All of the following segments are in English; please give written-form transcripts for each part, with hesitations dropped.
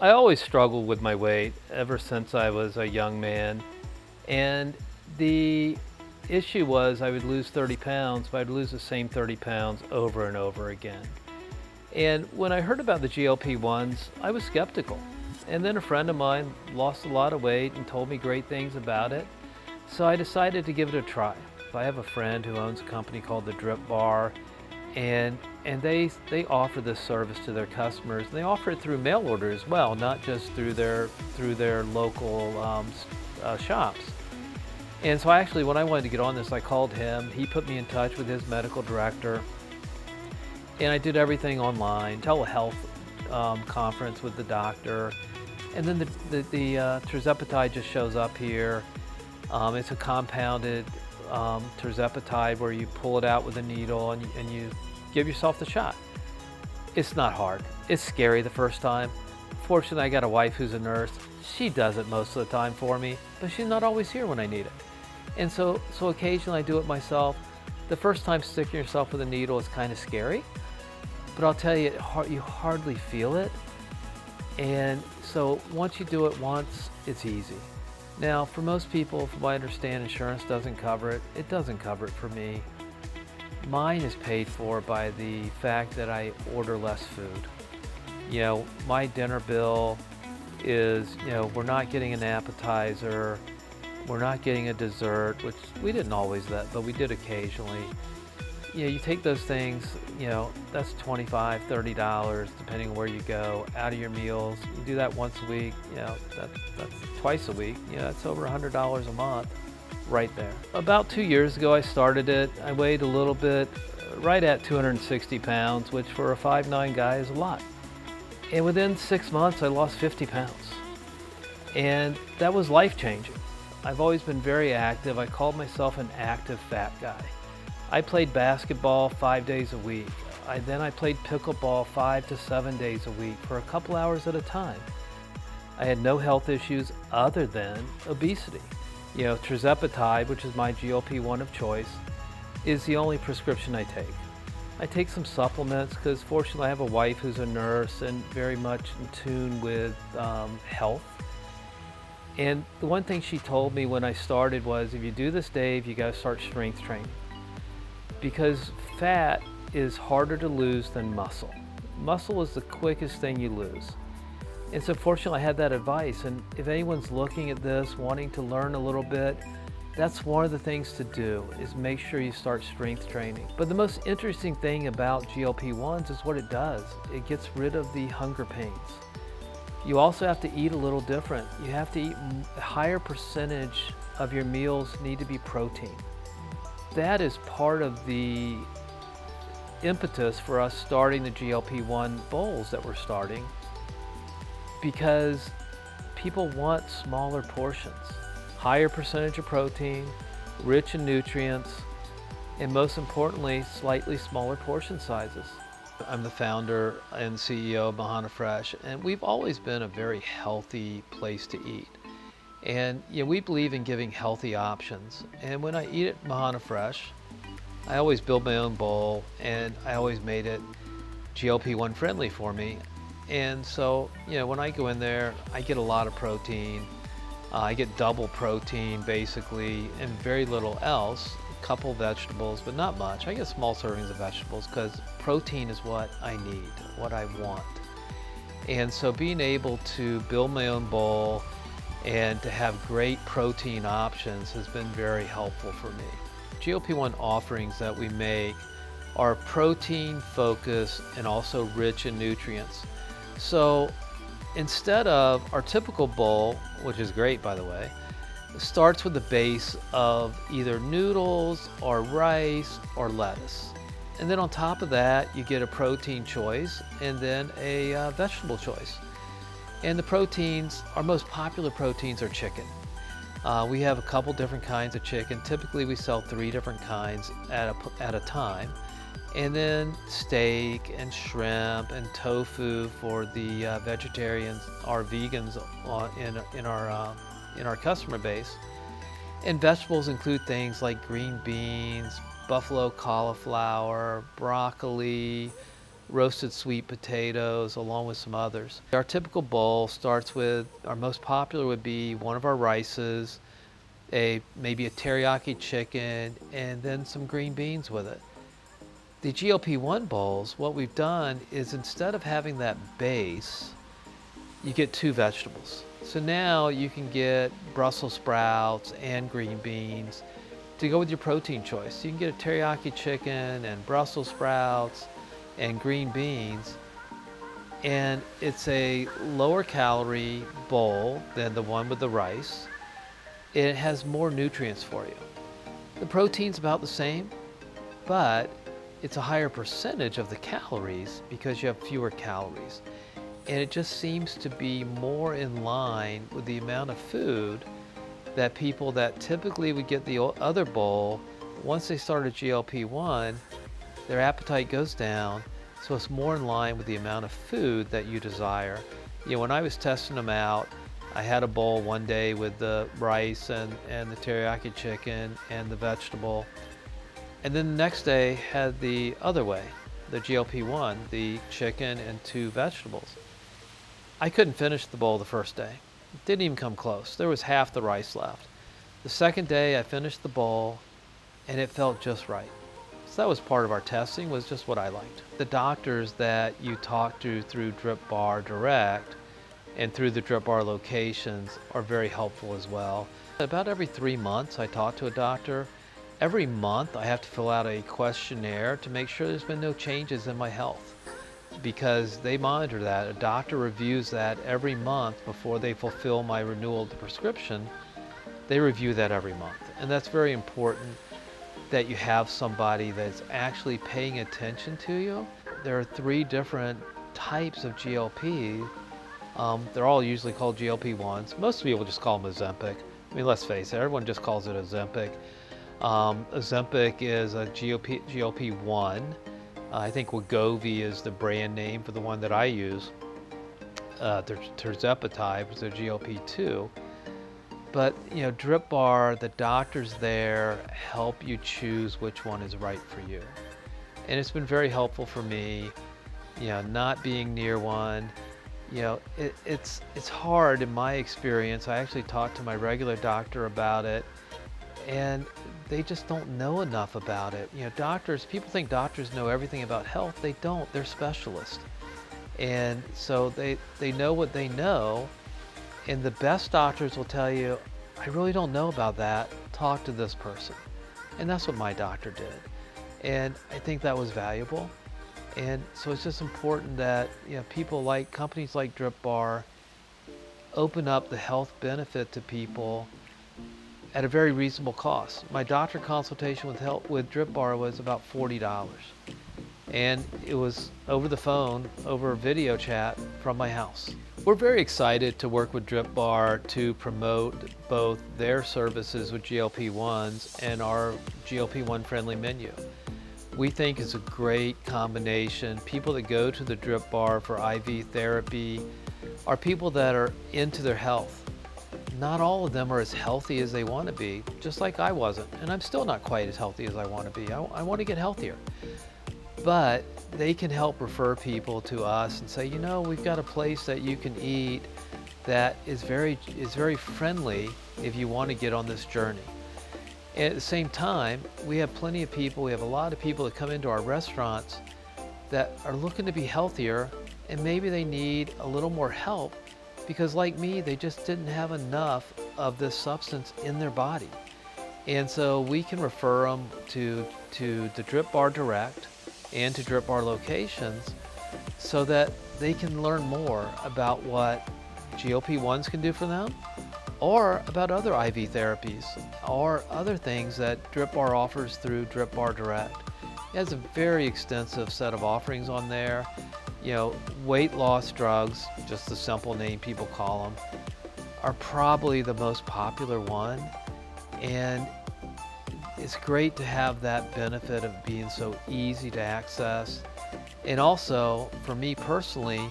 I always struggled with my weight ever since I was a young man. And the issue was I would lose 30 pounds, but I'd lose the same 30 pounds over and over again. And when I heard about the GLP-1s, I was skeptical. And then a friend of mine lost a lot of weight and told me great things about it. So I decided to give it a try. I have a friend who owns a company called the DRIPBaR, and they offer this service to their customers. They offer it through mail order as well, not just through their local shops. And so actually, when I wanted to get on this, I called him. He put me in touch with his medical director, and I did everything online, telehealth conference with the doctor, and then the tirzepatide just shows up here. It's a compounded tirzepatide where you pull it out with a needle and you give yourself the shot. It's not hard. It's scary the first time. Fortunately, I got a wife who's a nurse. She does it most of the time for me, but she's not always here when I need it. And so occasionally I do it myself. The first time sticking yourself with a needle is kind of scary, but I'll tell you, you hardly feel it. And so once you do it once, it's easy. Now, for most people, from what I understand, insurance doesn't cover it. It doesn't cover it for me. Mine is paid for by the fact that I order less food. You know, my dinner bill is, we're not getting an appetizer, we're not getting a dessert, which we didn't always but we did occasionally. You take those things, that's $25, $30, depending on where you go, out of your meals. You do that once a week, that's twice a week, that's over $100 a month right there. About 2 years ago, I started it. I weighed a little bit, right at 260 pounds, which for a 5'9" guy is a lot. And within 6 months, I lost 50 pounds. And that was life-changing. I've always been very active. I called myself an active fat guy. I played basketball 5 days a week. Then I played pickleball 5 to 7 days a week for a couple hours at a time. I had no health issues other than obesity. Tirzepatide, which is my GLP-1 of choice, is the only prescription I take. I take some supplements because fortunately I have a wife who's a nurse and very much in tune with health. And the one thing she told me when I started was, if you do this, Dave, you got to start strength training. Because fat is harder to lose than muscle. Muscle is the quickest thing you lose. And so fortunately I had that advice, and if anyone's looking at this, wanting to learn a little bit, that's one of the things to do, is make sure you start strength training. But the most interesting thing about GLP-1s is what it does. It gets rid of the hunger pains. You also have to eat a little different. You have to eat a higher percentage of your meals need to be protein. That is part of the impetus for us starting the GLP-1 bowls that we're starting, because people want smaller portions, higher percentage of protein, rich in nutrients, and most importantly, slightly smaller portion sizes. I'm the founder and CEO of Mahana Fresh, and we've always been a very healthy place to eat. And we believe in giving healthy options. And when I eat at Mahana Fresh, I always build my own bowl, and I always made it GLP-1 friendly for me. And so, when I go in there, I get a lot of protein. I get double protein basically, and very little else. A couple vegetables, but not much. I get small servings of vegetables because protein is what I need, what I want. And so being able to build my own bowl and to have great protein options has been very helpful for me. GLP-1 offerings that we make are protein focused and also rich in nutrients. So instead of our typical bowl, which is great by the way, starts with the base of either noodles or rice or lettuce. And then on top of that, you get a protein choice and then a vegetable choice. And the proteins, our most popular proteins are chicken. We have a couple different kinds of chicken. Typically we sell 3 different kinds at a time. And then steak and shrimp and tofu for the vegetarians or vegans in our customer base. And vegetables include things like green beans, buffalo cauliflower, broccoli, roasted sweet potatoes, along with some others. Our typical bowl starts with, our most popular would be one of our rices, maybe a teriyaki chicken, and then some green beans with it. The GLP-1 bowls, what we've done is instead of having that base, you get 2 vegetables. So now you can get Brussels sprouts and green beans to go with your protein choice. You can get a teriyaki chicken and Brussels sprouts and green beans, and it's a lower calorie bowl than the one with the rice. It has more nutrients for you. The protein's about the same, but it's a higher percentage of the calories because you have fewer calories. And it just seems to be more in line with the amount of food that people that typically would get the other bowl, once they start a GLP-1, their appetite goes down, so it's more in line with the amount of food that you desire. You know, when I was testing them out, I had a bowl one day with the rice and the teriyaki chicken and the vegetable. And then the next day had the other way, the GLP-1, the chicken and 2 vegetables. I couldn't finish the bowl the first day. It didn't even come close. There was half the rice left. The second day I finished the bowl and it felt just right. So that was part of our testing, was just what I liked. The doctors that you talk to through DRIPBaR Direct and through the DRIPBaR locations are very helpful as well. About every 3 months I talk to a doctor. Every month I have to fill out a questionnaire to make sure there's been no changes in my health, because they monitor that. A doctor reviews that every month before they fulfill my renewal of the prescription. They review that every month, and that's very important, that you have somebody that's actually paying attention to you. There are 3 different types of GLP. They're all usually called GLP-1s. Most people just call them Ozempic. I mean, let's face it, everyone just calls it Ozempic. Ozempic is a GLP-1. I think Wegovy is the brand name for the one that I use. Tirzepatide was a GLP-2. But, you know, DRIPBaR, the doctors there help you choose which one is right for you. And it's been very helpful for me, you know, not being near one. You know, it's hard in my experience. I actually talked to my regular doctor about it, and they just don't know enough about it. You know, people think doctors know everything about health. They don't. They're specialists. And so they know what they know, and the best doctors will tell you, I really don't know about that. Talk to this person. And that's what my doctor did. And I think that was valuable. And so it's just important that, you know, people like companies like DRIPBaR open up the health benefit to people at a very reasonable cost. My doctor consultation with DRIPBaR was about $40. And it was over the phone, over video chat from my house. We're very excited to work with DRIPBaR to promote both their services with GLP-1s and our GLP-1 friendly menu. We think it's a great combination. People that go to the DRIPBaR for IV therapy are people that are into their health. Not all of them are as healthy as they want to be, just like I wasn't. And I'm still not quite as healthy as I want to be. I want to get healthier. But they can help refer people to us and say, you know, we've got a place that you can eat that is very friendly if you want to get on this journey. And at the same time, we have plenty of people, we have a lot of people that come into our restaurants that are looking to be healthier, and maybe they need a little more help because, like me, they just didn't have enough of this substance in their body. And so we can refer them to the DRIPBaR Direct and to DRIPBaR locations so that they can learn more about what GLP-1s can do for them, or about other IV therapies, or other things that DRIPBaR offers through DRIPBaR Direct. It has a very extensive set of offerings on there. You know, weight loss drugs, just the simple name people call them, are probably the most popular one. And it's great to have that benefit of being so easy to access. And also, for me personally,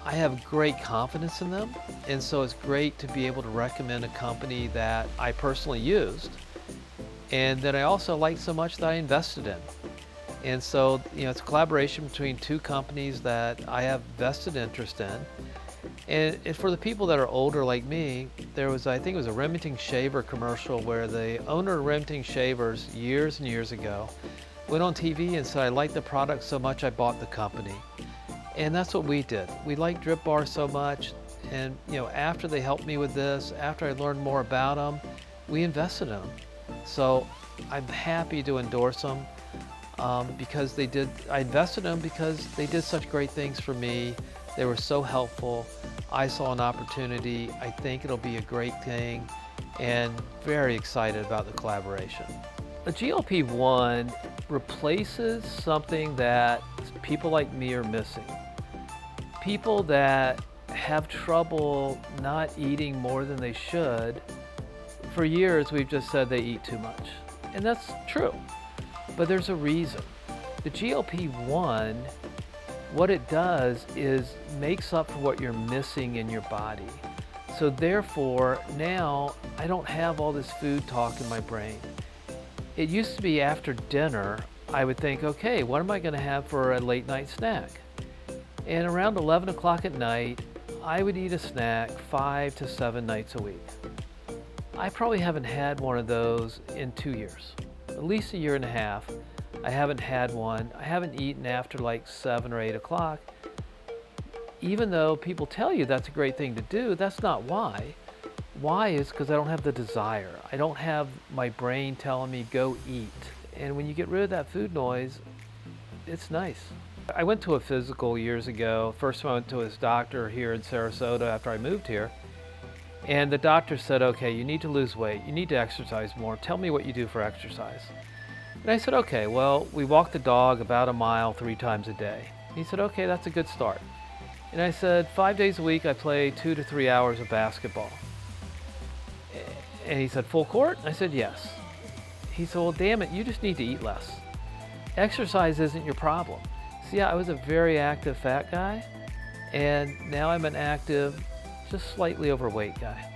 I have great confidence in them, and so it's great to be able to recommend a company that I personally used and that I also like so much that I invested in. And so, it's a collaboration between two companies that I have vested interest in. And for the people that are older like me, there was, I think it was a Remington Shaver commercial where the owner of Remington Shavers years and years ago went on TV and said, I liked the product so much I bought the company. And that's what we did. We liked DRIPBaR so much, and after they helped me with this, after I learned more about them, we invested in them. So I'm happy to endorse them because I invested in them because they did such great things for me. They were so helpful. I saw an opportunity. I think it'll be a great thing, and very excited about the collaboration. A GLP-1 replaces something that people like me are missing. People that have trouble not eating more than they should. For years, we've just said they eat too much. And that's true, but there's a reason. The GLP-1, what it does is makes up for what you're missing in your body. So therefore, now I don't have all this food talk in my brain. It used to be after dinner, I would think, okay, what am I gonna have for a late night snack? And around 11 o'clock at night, I would eat a snack 5 to 7 nights a week. I probably haven't had one of those in 2 years, at least a year and a half. I haven't had one. I haven't eaten after like 7 or 8 o'clock. Even though people tell you that's a great thing to do, that's not why. Why is because I don't have the desire. I don't have my brain telling me go eat. And when you get rid of that food noise, it's nice. I went to a physical years ago. First I went to his doctor here in Sarasota after I moved here. And the doctor said, okay, you need to lose weight. You need to exercise more. Tell me what you do for exercise. And I said, okay, well, we walk the dog about a mile 3 times a day. He said, okay, that's a good start. And I said, 5 days a week I play 2 to 3 hours of basketball. And he said, full court? I said, yes. He said, well, damn it, you just need to eat less. Exercise isn't your problem. See, I was a very active fat guy, and now I'm an active, just slightly overweight guy.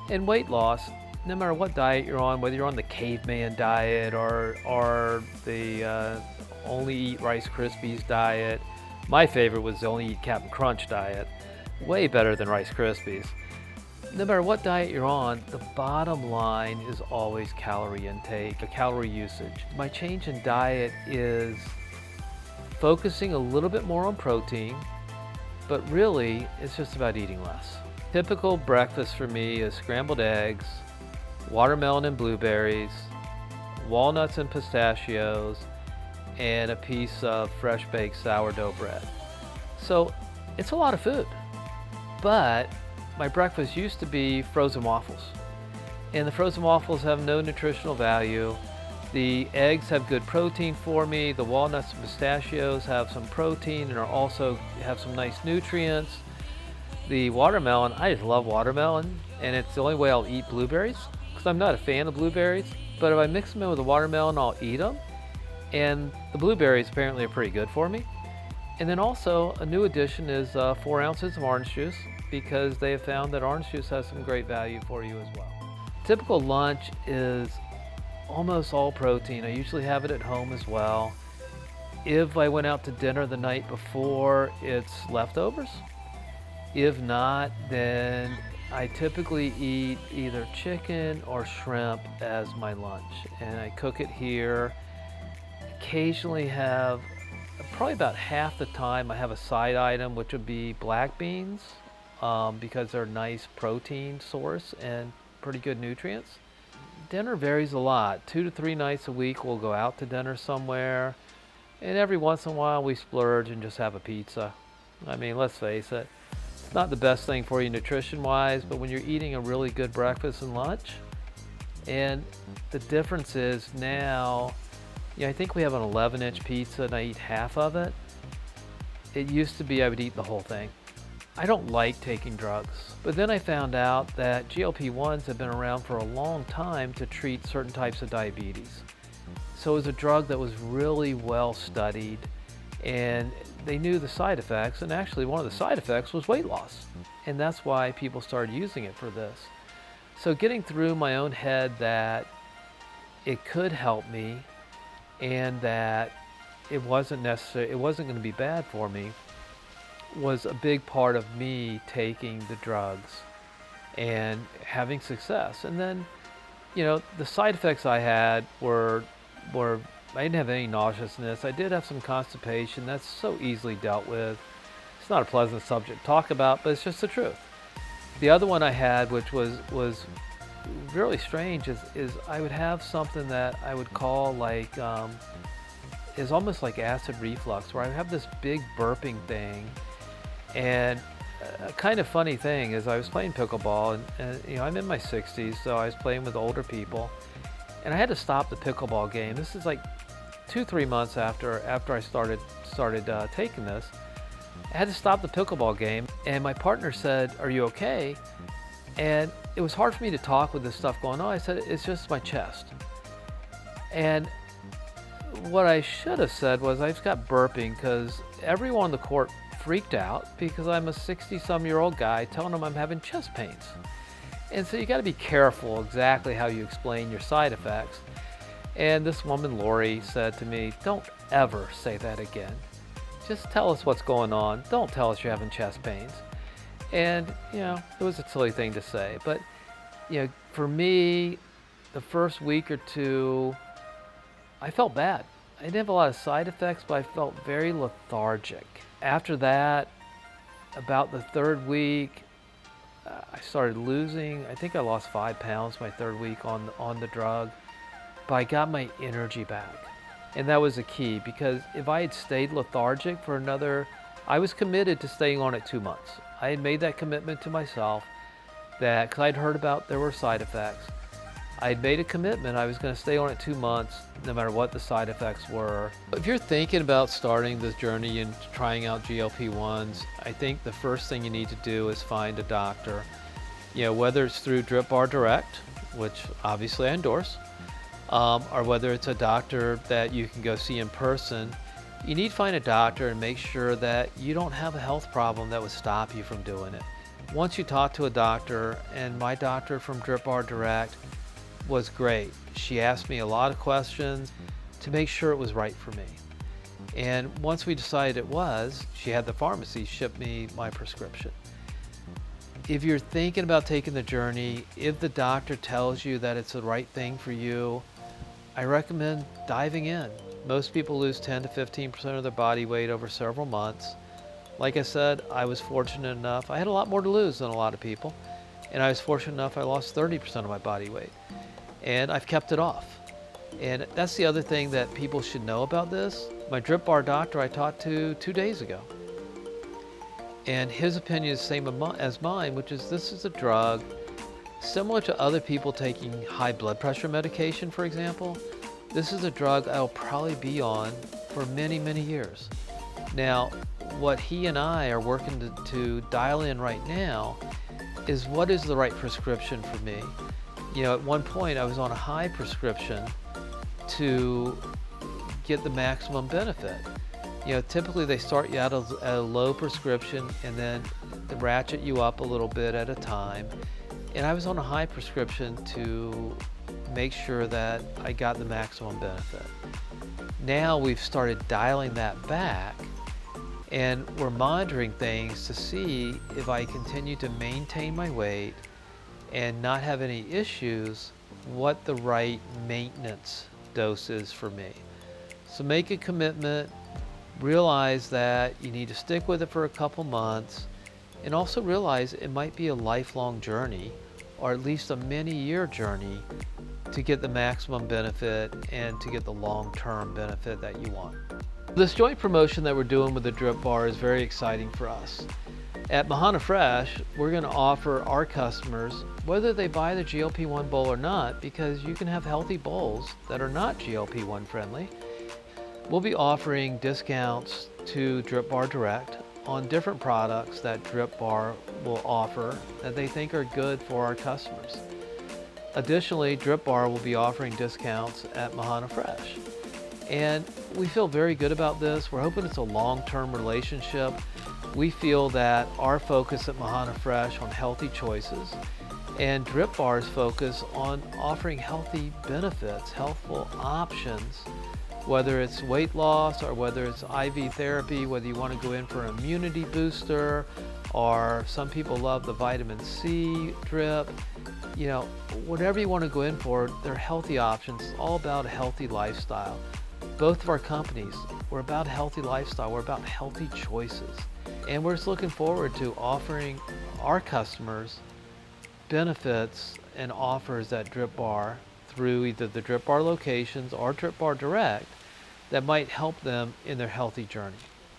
And weight loss, no matter what diet you're on, whether you're on the caveman diet or the only eat Rice Krispies diet, my favorite was the only eat Captain Crunch diet, way better than Rice Krispies. No matter what diet you're on, the bottom line is always calorie intake, calorie usage. My change in diet is focusing a little bit more on protein, but really it's just about eating less. Typical breakfast for me is scrambled eggs, watermelon and blueberries, walnuts and pistachios, and a piece of fresh baked sourdough bread. So it's a lot of food, but my breakfast used to be frozen waffles. And the frozen waffles have no nutritional value. The eggs have good protein for me. The walnuts and pistachios have some protein and also have some nice nutrients. The watermelon, I just love watermelon, and it's the only way I'll eat blueberries because I'm not a fan of blueberries. But if I mix them in with the watermelon, I'll eat them. And the blueberries apparently are pretty good for me. And then also a new addition is 4 ounces of orange juice because they have found that orange juice has some great value for you as well. Typical lunch is almost all protein. I usually have it at home as well. If I went out to dinner the night before, it's leftovers. If not, then I typically eat either chicken or shrimp as my lunch, and I cook it here. Occasionally have, probably about half the time I have a side item, which would be black beans because they're a nice protein source and pretty good nutrients. Dinner varies a lot. 2 to 3 nights a week we'll go out to dinner somewhere, and every once in a while we splurge and just have a pizza. I mean, let's face it, it's not the best thing for you nutrition-wise, but when you're eating a really good breakfast and lunch, and the difference is now, I think we have an 11-inch pizza and I eat half of it. It used to be I would eat the whole thing. I don't like taking drugs, but then I found out that GLP-1s have been around for a long time to treat certain types of diabetes. So it was a drug that was really well studied, and they knew the side effects, and actually one of the side effects was weight loss. And that's why people started using it for this. So getting through my own head that it could help me and that it wasn't necessary, it wasn't going to be bad for me, was a big part of me taking the drugs and having success. And then, you know, the side effects I had were I didn't have any nauseousness. I did have some constipation. That's so easily dealt with. It's not a pleasant subject to talk about, but it's just the truth. The other one I had, which was really strange, is I would have something that I would call like, is almost like acid reflux, where I would have this big burping thing. And a kind of funny thing is I was playing pickleball, and you know, I'm in my 60s, so I was playing with older people, and I had to stop the pickleball game. This is like 2-3 months after I started taking this. I had to stop the pickleball game, and my partner said, "Are you okay?" And it was hard for me to talk with this stuff going on. I said, "It's just my chest." And what I should have said was, I just got burping, because everyone on the court freaked out because I'm a 60-some-year-old guy telling them I'm having chest pains. And so you got to be careful exactly how you explain your side effects. And this woman, Lori, said to me, "Don't ever say that again. Just tell us what's going on. Don't tell us you're having chest pains." And, you know, it was a silly thing to say. But, you know, for me, the first week or two, I felt bad. I didn't have a lot of side effects, but I felt very lethargic. After that, about the third week, I started losing, I think I lost 5 pounds my third week on the drug, but I got my energy back. And that was the key, because if I had stayed lethargic for I was committed to staying on it 2 months. I had made that commitment to myself, that, because I'd heard about there were side effects. I had made a commitment I was going to stay on it 2 months, no matter what the side effects were. If you're thinking about starting this journey and trying out GLP-1s, I think the first thing you need to do is find a doctor. You know, whether it's through DRIPBaR Direct, which obviously I endorse, or whether it's a doctor that you can go see in person, you need to find a doctor and make sure that you don't have a health problem that would stop you from doing it. Once you talk to a doctor, and my doctor from DRIPBaR Direct was great. She asked me a lot of questions to make sure it was right for me. And once we decided it was, she had the pharmacy ship me my prescription. If you're thinking about taking the journey, if the doctor tells you that it's the right thing for you, I recommend diving in. Most people lose 10 to 15% of their body weight over several months. Like I said, I was fortunate enough. I had a lot more to lose than a lot of people, and I was fortunate enough I lost 30% of my body weight. And I've kept it off. And that's the other thing that people should know about this. My DRIPBaR doctor I talked to 2 days ago, and his opinion is the same as mine, which is this is a drug similar to other people taking high blood pressure medication, for example. This is a drug I'll probably be on for many, many years. Now, what he and I are working to dial in right now is what is the right prescription for me. You know, at one point I was on a high prescription to get the maximum benefit. You know, typically they start you out at a low prescription and then they ratchet you up a little bit at a time. And I was on a high prescription to make sure that I got the maximum benefit. Now we've started dialing that back, and we're monitoring things to see if I continue to maintain my weight and not have any issues, what the right maintenance dose is for me. So make a commitment, realize that you need to stick with it for a couple months, and also realize it might be a lifelong journey, or at least a many-year journey, to get the maximum benefit and to get the long-term benefit that you want. This joint promotion that we're doing with the DRIPBaR is very exciting for us. At Mahana Fresh, we're going to offer our customers, whether they buy the GLP-1 bowl or not, because you can have healthy bowls that are not GLP-1 friendly, we'll be offering discounts to DRIPBaR Direct on different products that DRIPBaR will offer that they think are good for our customers. Additionally, DRIPBaR will be offering discounts at Mahana Fresh. And we feel very good about this. We're hoping it's a long-term relationship. We feel that our focus at Mahana Fresh on healthy choices and DRIPBaR's focus on offering healthy benefits, healthful options, whether it's weight loss or whether it's IV therapy, whether you want to go in for an immunity booster, or some people love the vitamin C drip, you know, whatever you want to go in for, they're healthy options. It's all about a healthy lifestyle. Both of our companies, we're about a healthy lifestyle. We're about healthy choices. And we're just looking forward to offering our customers benefits and offers at DRIPBaR through either the DRIPBaR locations or DRIPBaR Direct that might help them in their healthy journey.